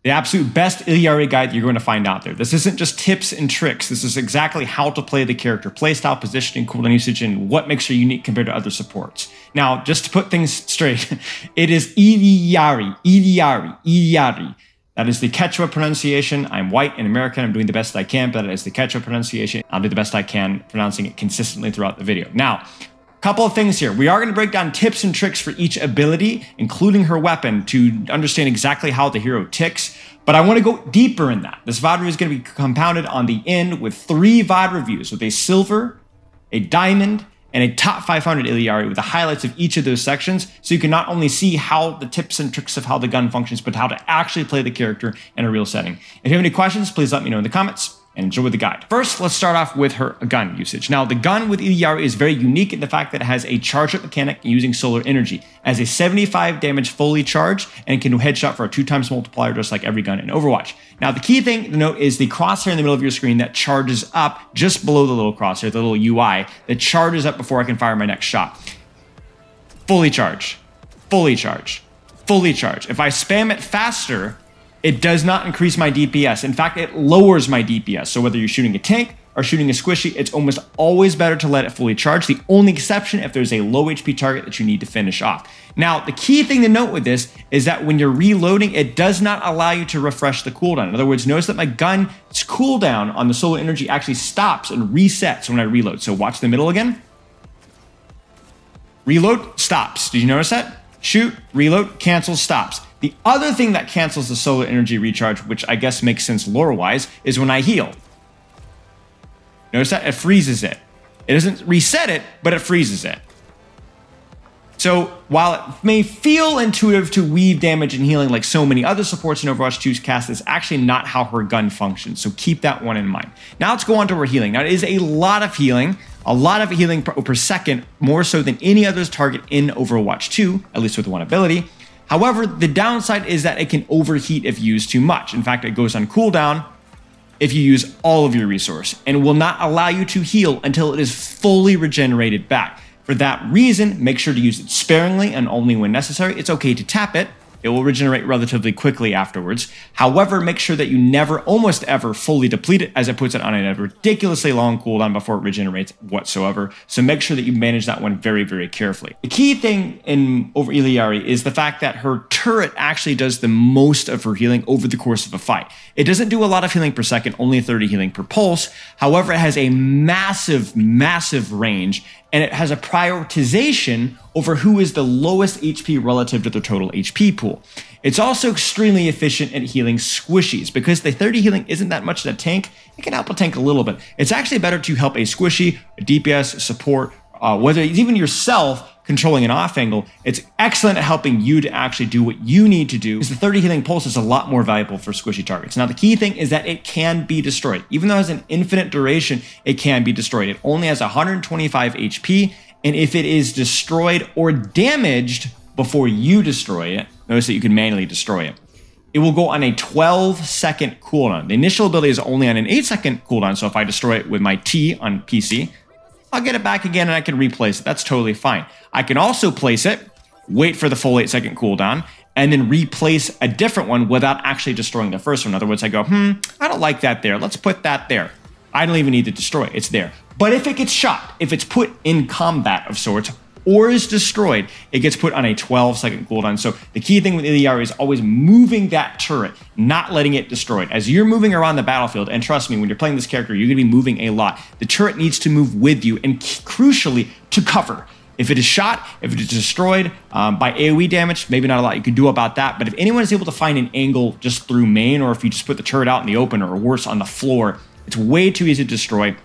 the absolute best Illari guide you're going to find out there. This isn't just tips and tricks. This is exactly how to play the character, playstyle, positioning, cooldown usage, and what makes her unique compared to other supports. Now, just to put things straight, it is Illari. That is the Quechua pronunciation. I'm white and American. I'm doing the best I can, but that is the Quechua pronunciation. I'll do the best I can pronouncing it consistently throughout the video. Now, couple of things here. We are going to break down tips and tricks for each ability, including her weapon, to understand exactly how the hero ticks. But I want to go deeper in that. This VOD review is going to be compounded on the end with 3 VOD reviews with a silver, a diamond, and a top 500 Illari with the highlights of each of those sections. So you can not only see how the tips and tricks of how the gun functions, but how to actually play the character in a real setting. If you have any questions, please let me know in the comments. And enjoy the guide. First, let's start off with her gun usage. Now, the gun with Illari is very unique in the fact that it has a charge-up mechanic using solar energy. As a 75 damage fully charged, and it can headshot for a 2x multiplier just like every gun in Overwatch. Now, the key thing to note is the crosshair in the middle of your screen that charges up just below the little crosshair, the little UI, that charges up before I can fire my next shot. Fully charged. Fully charged. Fully charged. If I spam it faster, it does not increase my DPS. In fact, it lowers my DPS. So whether you're shooting a tank or shooting a squishy, it's almost always better to let it fully charge. The only exception if there's a low HP target that you need to finish off. Now, the key thing to note with this is that when you're reloading, it does not allow you to refresh the cooldown. In other words, notice that my gun's cooldown on the solar energy actually stops and resets when I reload. So watch the middle again. Reload, stops. Did you notice that? Shoot, reload, cancel, stops. The other thing that cancels the solar energy recharge, which I guess makes sense lore-wise, is when I heal. Notice that? It freezes it. It doesn't reset it, but it freezes it. So while it may feel intuitive to weave damage and healing like so many other supports in Overwatch 2's cast, it's actually not how her gun functions. So keep that one in mind. Now let's go on to her healing. Now it is a lot of healing per second, more so than any other target in Overwatch 2, at least with one ability. However, the downside is that it can overheat if used too much. In fact, it goes on cooldown if you use all of your resource and will not allow you to heal until it is fully regenerated back. For that reason, make sure to use it sparingly and only when necessary. It's okay to tap it. It will regenerate relatively quickly afterwards. However, make sure that you never, almost ever, fully deplete it, as it puts it on a ridiculously long cooldown before it regenerates whatsoever. So make sure that you manage that one very, very carefully. The key thing over Illari is the fact that her turret actually does the most of her healing over the course of a fight. It doesn't do a lot of healing per second, only 30 healing per pulse. However, it has a massive, massive range, and it has a prioritization over who is the lowest HP relative to their total HP pool. It's also extremely efficient at healing squishies. Because the 30 healing isn't that much in a tank, it can help a tank a little bit. It's actually better to help a squishy, a DPS, support, whether it's even yourself controlling an off angle. It's excellent at helping you to actually do what you need to do, because the 30 healing pulse is a lot more valuable for squishy targets. Now, the key thing is that it can be destroyed. Even though it has an infinite duration, it can be destroyed. It only has 125 HP, and if it is destroyed or damaged before you destroy it, notice that you can manually destroy it. It will go on a 12-second cooldown. The initial ability is only on an 8-second cooldown, so if I destroy it with my T on PC, I'll get it back again and I can replace it. That's totally fine. I can also place it, wait for the full 8-second cooldown, and then replace a different one without actually destroying the first one. In other words, I go, I don't like that there. Let's put that there. I don't even need to destroy it. It's there. But if it gets shot, if it's put in combat of sorts, or is destroyed, it gets put on a 12-second cooldown. So the key thing with Illari is always moving that turret, not letting it destroyed. As you're moving around the battlefield, and trust me, when you're playing this character, you're going to be moving a lot. The turret needs to move with you, and crucially, to cover. If it is shot, if it is destroyed by AoE damage, maybe not a lot you can do about that. But if anyone is able to find an angle just through main, or if you just put the turret out in the open, or worse, on the floor, it's way too easy to destroy.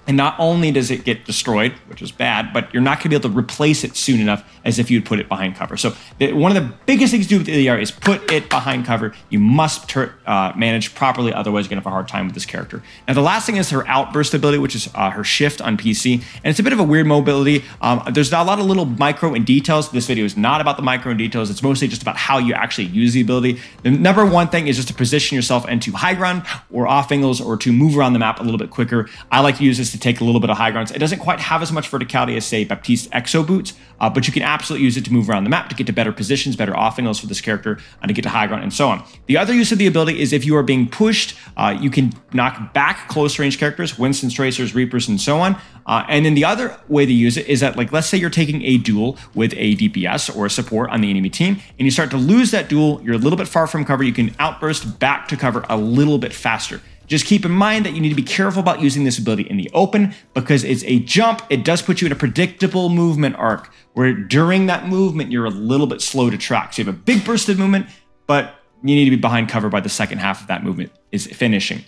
And not only does it get destroyed, which is bad, but you're not going to be able to replace it soon enough as if you'd put it behind cover. So one of the biggest things to do with Illari is put it behind cover. You must manage properly, otherwise you're going to have a hard time with this character. Now, the last thing is her Outburst ability, which is her shift on PC. And it's a bit of a weird mobility. There's a lot of little micro and details. This video is not about the micro and details. It's mostly just about how you actually use the ability. The number one thing is just to position yourself into high ground or off angles, or to move around the map a little bit quicker. I like to use this to to take a little bit of high grounds. It doesn't quite have as much verticality as, say, Baptiste Exo Boots, but you can absolutely use it to move around the map, to get to better positions, better off angles for this character, and to get to high ground and so on. The other use of the ability is if you are being pushed, you can knock back close range characters, Winston's, Tracers, Reapers, and so on. And then the other way to use it is that, like, let's say you're taking a duel with a DPS or a support on the enemy team, and you start to lose that duel, you're a little bit far from cover, you can outburst back to cover a little bit faster. Just keep in mind that you need to be careful about using this ability in the open because it's a jump. It does put you in a predictable movement arc where during that movement, you're a little bit slow to track. So you have a big burst of movement, but you need to be behind cover by the second half of that movement is finishing.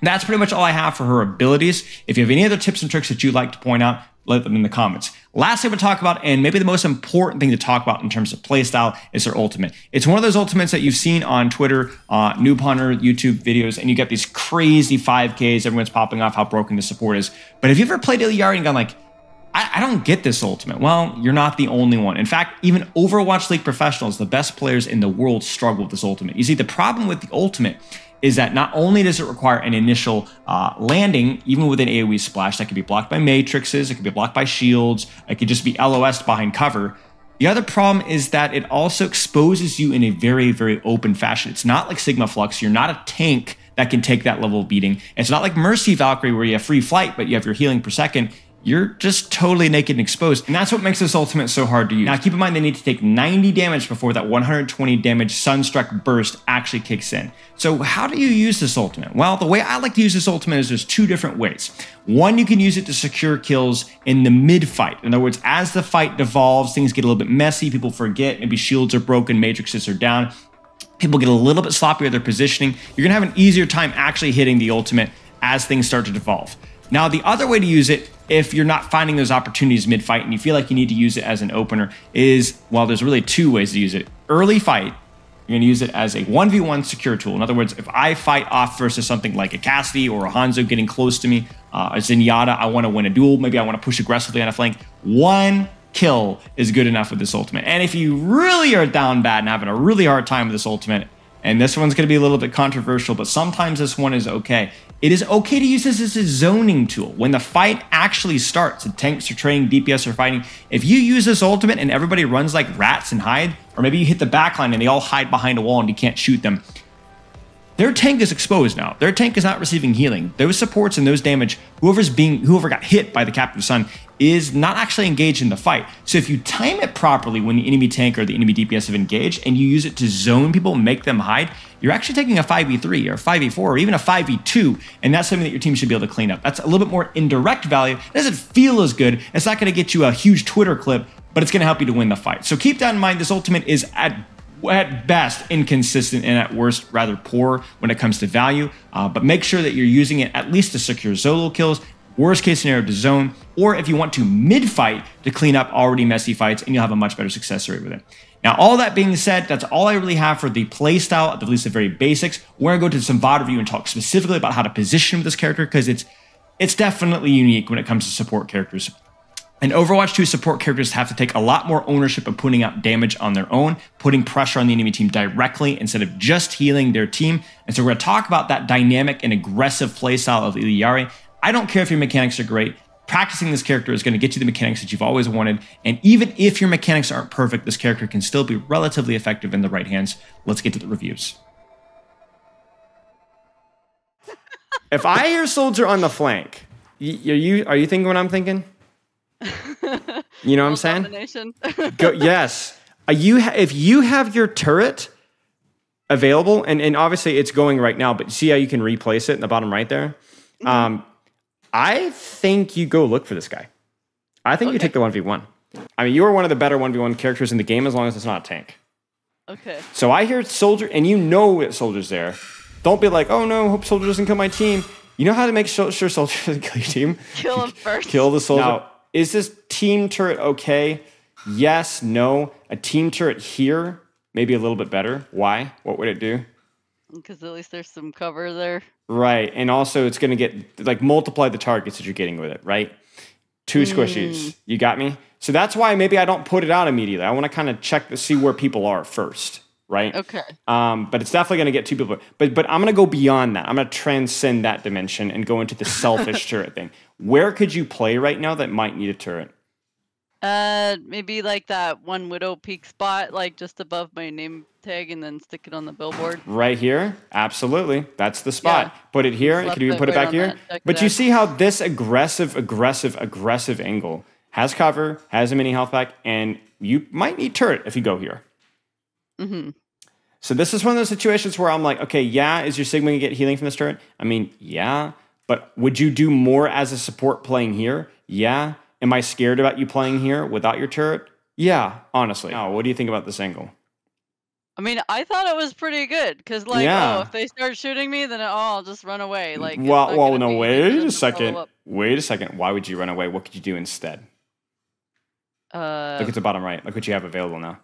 That's pretty much all I have for her abilities. If you have any other tips and tricks that you'd like to point out, let them in the comments. Last thing we'll talk about, and maybe the most important thing to talk about in terms of playstyle, is her ultimate. It's one of those ultimates that you've seen on Twitter, Noob Hunter, YouTube videos, and you get these crazy 5Ks, everyone's popping off how broken the support is. But have you ever played Illari and gone like, I don't get this ultimate? Well, you're not the only one. In fact, even Overwatch League professionals, the best players in the world, struggle with this ultimate. You see, the problem with the ultimate is that not only does it require an initial landing, even with an AoE splash that could be blocked by matrixes, it could be blocked by shields, it could just be LOS'd behind cover. The other problem is that it also exposes you in a very, very open fashion. It's not like Sigma Flux. You're not a tank that can take that level of beating. It's not like Mercy Valkyrie where you have free flight, but you have your healing per second. You're just totally naked and exposed. And that's what makes this ultimate so hard to use. Now, keep in mind, they need to take 90 damage before that 120 damage Sunstruck burst actually kicks in. So how do you use this ultimate? Well, the way I like to use this ultimate is there's two different ways. One, you can use it to secure kills in the mid-fight. In other words, as the fight devolves, things get a little bit messy, people forget, maybe shields are broken, matrixes are down, people get a little bit sloppy with their positioning. You're gonna have an easier time actually hitting the ultimate as things start to devolve. Now, the other way to use it, if you're not finding those opportunities mid-fight and you feel like you need to use it as an opener, is, well, there's really two ways to use it. Early fight, you're going to use it as a 1v1 secure tool. In other words, if I fight off versus something like a Cassidy or a Hanzo getting close to me, a Zenyatta, I want to win a duel, maybe I want to push aggressively on a flank, one kill is good enough with this ultimate. And if you really are down bad and having a really hard time with this ultimate, and this one's going to be a little bit controversial, but sometimes this one is okay. It is okay to use this as a zoning tool. When the fight actually starts, the tanks are training, DPS are fighting, if you use this ultimate and everybody runs like rats and hide, or maybe you hit the backline and they all hide behind a wall and you can't shoot them, their tank is exposed now. Their tank is not receiving healing. Those supports and those damage, whoever got hit by the Captain Sun is not actually engaged in the fight. So if you time it properly when the enemy tank or the enemy DPS have engaged and you use it to zone people, make them hide, you're actually taking a 5v3 or 5v4 or even a 5v2, and that's something that your team should be able to clean up. That's a little bit more indirect value. It doesn't feel as good. It's not going to get you a huge Twitter clip, but it's going to help you to win the fight. So keep that in mind. This ultimate is at best inconsistent and at worst rather poor when it comes to value, but make sure that you're using it at least to secure solo kills, worst case scenario to zone, or if you want to mid-fight to clean up already messy fights, and you'll have a much better success rate with it. Now, all that being said, that's all I really have for the playstyle, at least the very basics. We're gonna go to some VOD review and talk specifically about how to position with this character, because it's definitely unique when it comes to support characters. And Overwatch 2 support characters have to take a lot more ownership of putting out damage on their own, putting pressure on the enemy team directly instead of just healing their team. And so we're going to talk about that dynamic and aggressive playstyle of Illari. I don't care if your mechanics are great. Practicing this character is going to get you the mechanics that you've always wanted. And even if your mechanics aren't perfect, this character can still be relatively effective in the right hands. Let's get to the reviews. If I hear soldier on the flank, are you thinking what I'm thinking? You know what I'm saying? Yes. If you have your turret available, and obviously it's going right now, but see how you can replace it in the bottom right there? I think you go look for this guy. I think you take the 1v1. I mean, you are one of the better 1v1 characters in the game as long as it's not a tank. Okay. So I hear soldier, and you know that soldier's there. Don't be like, oh no, hope soldier doesn't kill my team. You know how to make sure soldier doesn't kill your team? Kill him first. Kill the soldier. Now, is this team turret okay? Yes, no. A team turret here, maybe a little bit better. Why? What would it do? Because at least there's some cover there. Right, and also it's going to get, like, multiply the targets that you're getting with it, right? 2 squishies. You got me? So that's why maybe I don't put it out immediately. I want to kind of check to see where people are first, right? Okay. But it's definitely going to get two people. But I'm going to go beyond that. I'm going to transcend that dimension and go into the selfish turret thing. Where could you play right now that might need a turret? Maybe like that one Widow Peak spot, like just above my name tag, and then stick it on the billboard. Right here? Absolutely. That's the spot. Yeah. Put it here. You could even put it right back here. on that But you deck. see how this aggressive angle has cover, has a mini health pack, and you might need turret if you go here. Mm-hmm. So this is one of those situations where I'm like, okay, yeah, is your Sigma going to get healing from this turret? I mean, yeah. But would you do more as a support playing here? Yeah. Am I scared about you playing here without your turret? Yeah, honestly. Now, what do you think about this angle? I mean, I thought it was pretty good because, like, Yeah. if they start shooting me, then I'll just run away. Like, it's Well, not well, gonna no, be wait easy for a them to second. follow up. Wait a second. Why would you run away? What could you do instead? Look at the bottom right. Look what you have available now.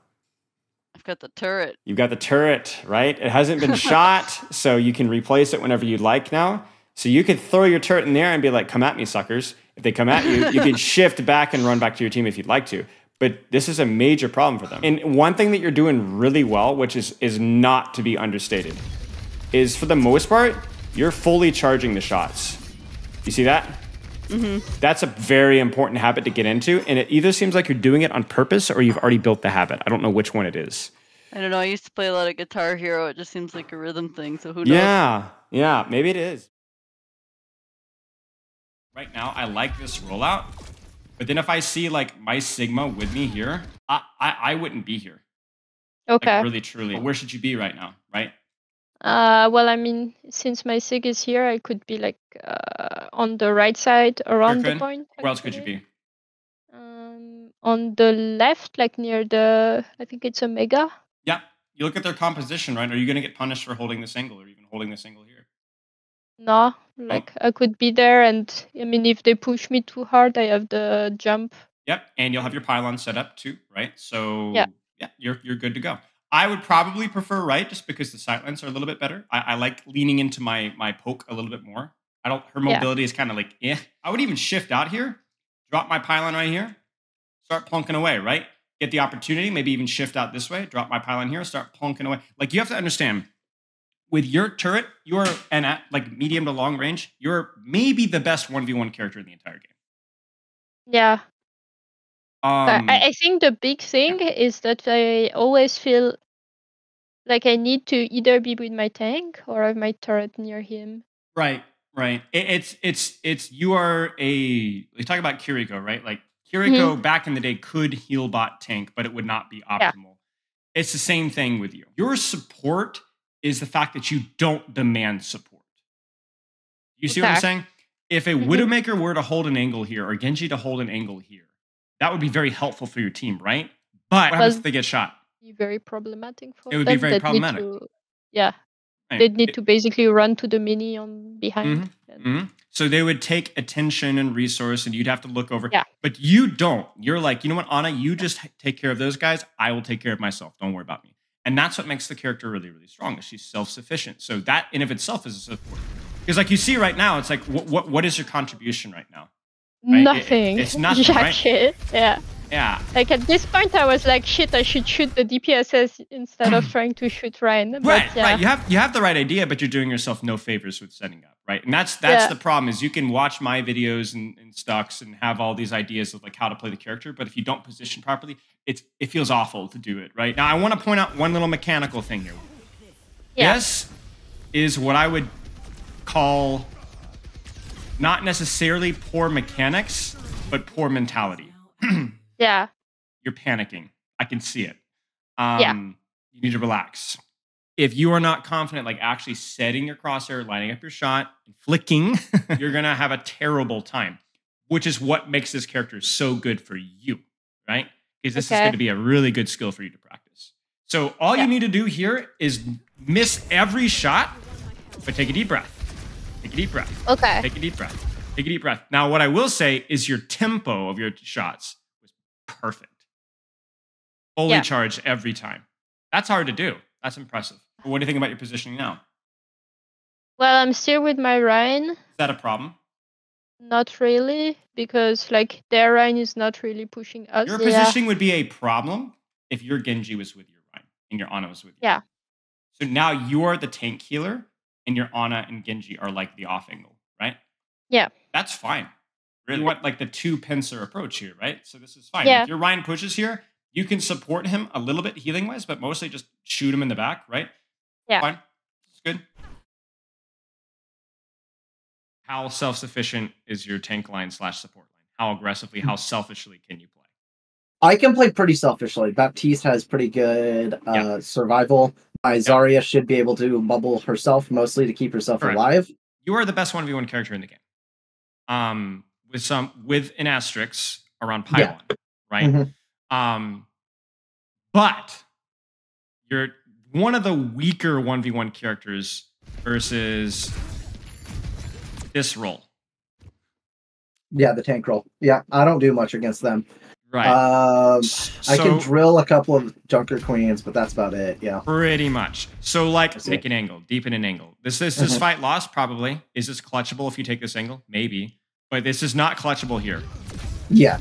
I've got the turret. You've got the turret, right? It hasn't been shot, so you can replace it whenever you'd like now. So you could throw your turret in there and be like, come at me, suckers. If they come at you, you can shift back and run back to your team if you'd like to. But this is a major problem for them. And one thing that you're doing really well, which is not to be understated, is for the most part, you're fully charging the shots. You see that? Mm-hmm. That's a very important habit to get into. And it either seems like you're doing it on purpose or you've already built the habit. I don't know which one it is. I don't know. I used to play a lot of Guitar Hero. It just seems like a rhythm thing. So who knows? Yeah, maybe it is. Right now, I like this rollout. But then if I see like my Sigma with me here, I wouldn't be here. Okay. Like, really, truly. Where should you be right now, right? Well, I mean, since my Sig is here, I could be like on the right side around the point. Where else could you be? On the left, like near the, I think it's Omega. Yeah. You look at their composition, right? Are you going to get punished for holding this angle or even holding this angle here? No, like I could be there, and I mean, if they push me too hard, I have the jump. Yep, and you'll have your pylon set up too, right? So yeah, you're good to go. I would probably prefer right, just because the sightlines are a little bit better. I like leaning into my poke a little bit more. Her mobility is kind of like, I would even shift out here, drop my pylon right here, start plunking away, right? Get the opportunity, maybe even shift out this way, drop my pylon here, start plunking away. Like, you have to understand, with your turret, and at like medium to long range, you're maybe the best 1v1 character in the entire game. Yeah. I think the big thing is that I always feel like I need to either be with my tank or have my turret near him. Right. It's you are we talk about Kiriko, right? Like, Kiriko back in the day could heal bot tank, but it would not be optimal. Yeah. It's the same thing with you. Your support is the fact that you don't demand support. You see what I'm saying? If a Widowmaker were to hold an angle here, or Genji to hold an angle here, that would be very helpful for your team, right? But what happens if they get shot? Be very problematic for them. It would be very problematic. They'd need to basically run to the mini on behind. So they would take attention and resource, and you'd have to look over. Yeah. But you don't. You're like, you know what, Anna? You just take care of those guys. I will take care of myself. Don't worry about me. And that's what makes the character really, really strong. Is she's self-sufficient. So that in of itself is a support. Because like you see right now, it's like, what is your contribution right now? Right? Nothing. It's nothing, right? Shit. Yeah. Yeah. Like at this point, I was like, shit, I should shoot the DPSs instead of trying to shoot Ryan. But right. You have the right idea, but you're doing yourself no favors with setting up, right? And that's the problem. Is you can watch my videos and stocks and have all these ideas of like how to play the character, but if you don't position properly, it feels awful to do it, right? Now I want to point out one little mechanical thing here. Yeah. This is what I would call not necessarily poor mechanics, but poor mentality. Yeah. You're panicking. I can see it. You need to relax. If you are not confident, like actually setting your crosshair, lining up your shot, and flicking, you're going to have a terrible time, which is what makes this character so good for you, right? Because this is going to be a really good skill for you to practice. So all you need to do here is miss every shot, but take a deep breath. Take a deep breath. Okay. Take a deep breath. Take a deep breath. Now, what I will say is your tempo of your shots was perfect. Fully charged every time. That's hard to do. That's impressive. But what do you think about your positioning now? Well, I'm still with my Ryan. Is that a problem? Not really, because like their Ryan is not really pushing us. Your positioning would be a problem if your Genji was with your Ryan. and your Ana was with you. Yeah. So now you're the tank healer, and your Ana and Genji are like the off angle, right? Yeah. That's fine. Really want like the two pincer approach here, right? So this is fine. Yeah. If your Ryan pushes here, you can support him a little bit healing wise, but mostly just shoot him in the back, right? Yeah. Fine. It's good. How self-sufficient is your tank line / support line? How aggressively, how selfishly can you play? I can play pretty selfishly. Baptiste has pretty good survival. My Zarya should be able to bubble herself mostly to keep herself alive. You are the best 1v1 character in the game. With an asterisk around Pylon, right? But you're one of the weaker 1v1 characters versus this role. Yeah, the tank role. Yeah, I don't do much against them. Right. I can drill a couple of Junker Queens, but that's about it. Yeah. Pretty much. So, like, make an angle, deepen an angle. This fight lost, probably. Is this clutchable if you take this angle? Maybe. But this is not clutchable here. Yeah.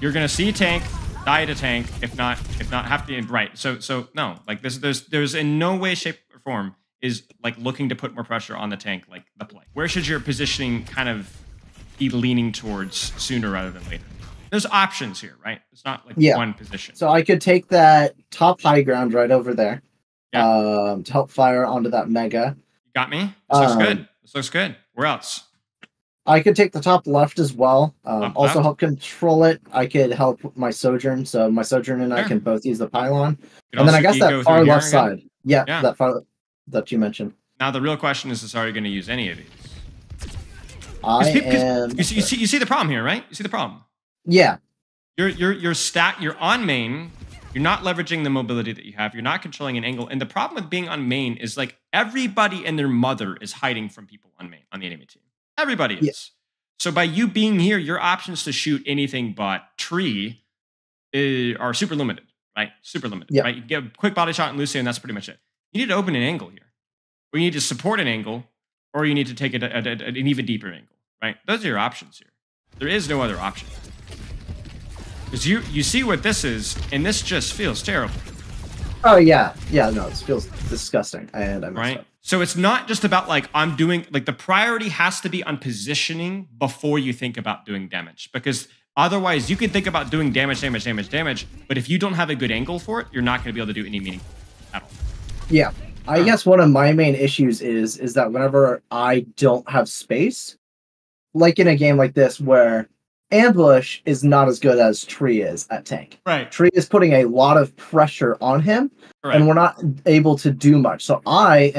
You're gonna see a tank, die to tank, if not have to right. So no, like there's in no way, shape, or form is like looking to put more pressure on the tank, like the play. Where should your positioning kind of be leaning towards sooner rather than later? There's options here, right? It's not like one position. So I could take that top high ground right over there to help fire onto that mega. You got me? This looks good. This looks good. Where else? I could take the top left as well. Also help control it. I could help my Sojourn. So my Sojourn and I can both use the Pylon. And then I guess that far left side. Yeah, that far that you mentioned. Now the real question is are you going to use any of these? You see the problem here, right? You see the problem? Yeah. You're on main. You're not leveraging the mobility that you have. You're not controlling an angle. And the problem with being on main is like everybody and their mother is hiding from people on main on the enemy team. Everybody is. Yeah. So by you being here, your options to shoot anything but tree are super limited, right? Super limited, right? You get a quick body shot and Lucy, and that's pretty much it. You need to open an angle here. Or you need to support an angle, or you need to take it an even deeper angle, right? Those are your options here. There is no other option. Because you see what this is, and this just feels terrible. Oh, yeah. Yeah, no, this feels disgusting. And I messed up. So it's not just about like I'm doing, like the priority has to be on positioning before you think about doing damage. Because otherwise you can think about doing damage, but if you don't have a good angle for it, you're not going to be able to do any meaningful at all. Yeah. I guess one of my main issues is that whenever I don't have space, like in a game like this where Ambush is not as good as Tree is at tank. Right. Tree is putting a lot of pressure on him, and we're not able to do much. So I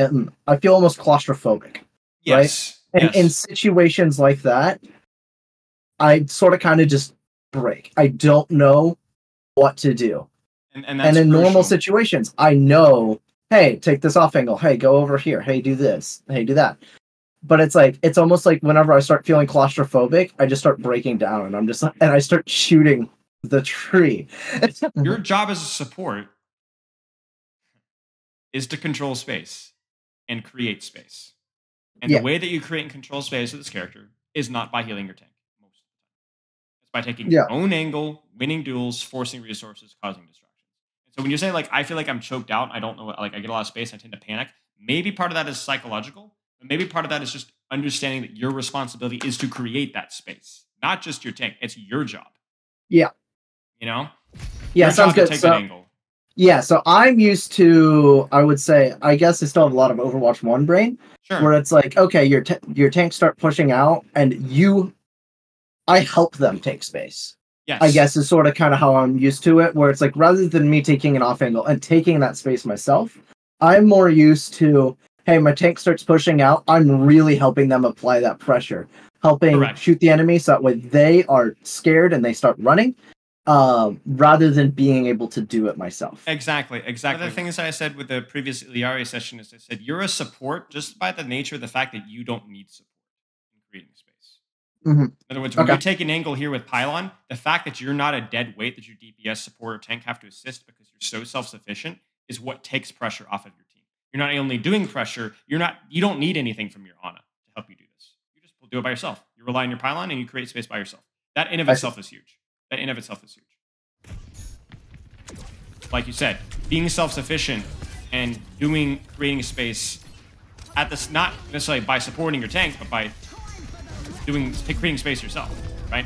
feel almost claustrophobic. Yes. Right? And in situations like that, I sort of kind of just break. I don't know what to do. And that's in crucial. Normal situations, I know, hey, take this off angle. Hey, go over here. Hey, do this. Hey, do that. But it's almost like whenever I start feeling claustrophobic, I just start breaking down, and I start shooting the tree. Your job as a support is to control space and create space. And the way that you create and control space with this character is not by healing your tank. Most of the time. It's by taking your own angle, winning duels, forcing resources, causing distractions. And so when you say, like, I feel like I'm choked out, I don't know, like, I get a lot of space, I tend to panic, maybe part of that is psychological. But maybe part of that is just understanding that your responsibility is to create that space, not just your tank. It's your job. Yeah. You know? Yeah, your sounds good. Take that angle. Yeah, so I'm used to, I would say, I guess I still have a lot of Overwatch 1 brain. Sure. Where it's like, okay, your tanks start pushing out, and I help them take space. Yes. I guess is sort of kind of how I'm used to it, where it's like, rather than me taking an off angle and taking that space myself, I'm more used to, hey, my tank starts pushing out, I'm really helping them apply that pressure. Helping shoot the enemy so that way they are scared and they start running, rather than being able to do it myself. Exactly. The thing is I said with the previous Illari session is I said, you're a support just by the nature of the fact that you don't need support in creating space. In other words, when you take an angle here with Pylon, the fact that you're not a dead weight that your DPS support or tank have to assist because you're so self-sufficient is what takes pressure off of your team. You're not only doing pressure, you don't need anything from your Ana to help you do this. You just do it by yourself. You rely on your Pylon and you create space by yourself. That in of itself is huge. like you said, being self-sufficient and creating space at this, not necessarily by supporting your tank, but by creating space yourself, right?